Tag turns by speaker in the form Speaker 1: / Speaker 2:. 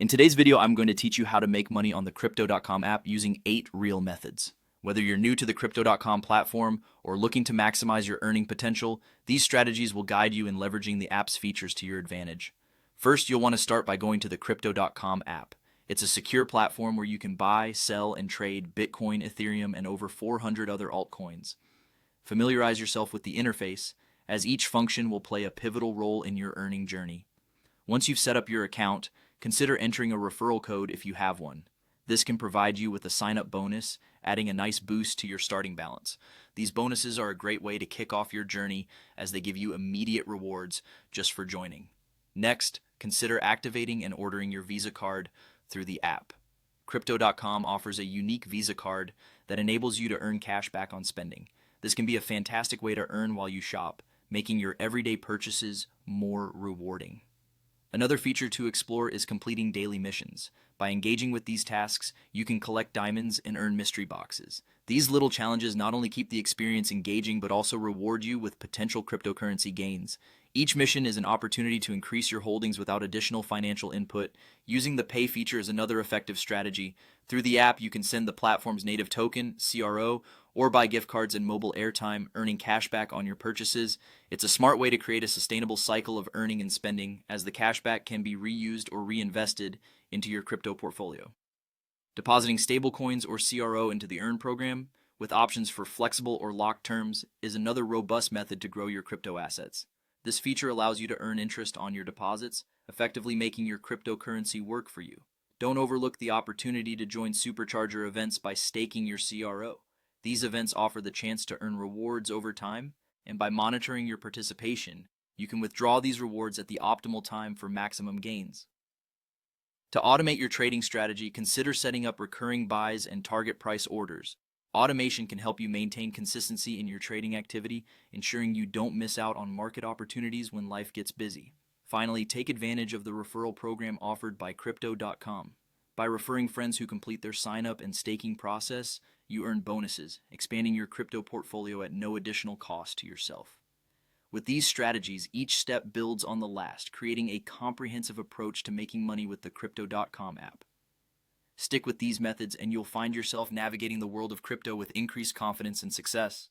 Speaker 1: In today's video, I'm going to teach you how to make money on the Crypto.com app using 8 real methods. Whether you're new to the Crypto.com platform or looking to maximize your earning potential, these strategies will guide you in leveraging the app's features to your advantage. First, you'll want to start by going to the Crypto.com app. It's a secure platform where you can buy, sell, and trade Bitcoin, Ethereum, and over 400 other altcoins. Familiarize yourself with the interface, as each function will play a pivotal role in your earning journey. Once you've set up your account, consider entering a referral code if you have one. This can provide you with a sign-up bonus, adding a nice boost to your starting balance. These bonuses are a great way to kick off your journey as they give you immediate rewards just for joining. Next, consider activating and ordering your Visa card through the app. Crypto.com offers a unique Visa card that enables you to earn cash back on spending. This can be a fantastic way to earn while you shop, making your everyday purchases more rewarding. Another feature to explore is completing daily missions. By engaging with these tasks, you can collect diamonds and earn mystery boxes. These little challenges not only keep the experience engaging but also reward you with potential cryptocurrency gains. Each mission is an opportunity to increase your holdings without additional financial input. Using the pay feature is another effective strategy. Through the app, you can send the platform's native token, CRO, or buy gift cards and mobile airtime, earning cash back on your purchases. It's a smart way to create a sustainable cycle of earning and spending, as the cashback can be reused or reinvested into your crypto portfolio. Depositing stablecoins or CRO into the Earn program, with options for flexible or locked terms, is another robust method to grow your crypto assets. This feature allows you to earn interest on your deposits, effectively making your cryptocurrency work for you. Don't overlook the opportunity to join Supercharger events by staking your CRO. These events offer the chance to earn rewards over time, and by monitoring your participation, you can withdraw these rewards at the optimal time for maximum gains. To automate your trading strategy, consider setting up recurring buys and target price orders. Automation can help you maintain consistency in your trading activity, ensuring you don't miss out on market opportunities when life gets busy. Finally, take advantage of the referral program offered by Crypto.com. By referring friends who complete their sign-up and staking process, you earn bonuses, expanding your crypto portfolio at no additional cost to yourself. With these strategies, each step builds on the last, creating a comprehensive approach to making money with the Crypto.com app. Stick with these methods and you'll find yourself navigating the world of crypto with increased confidence and success.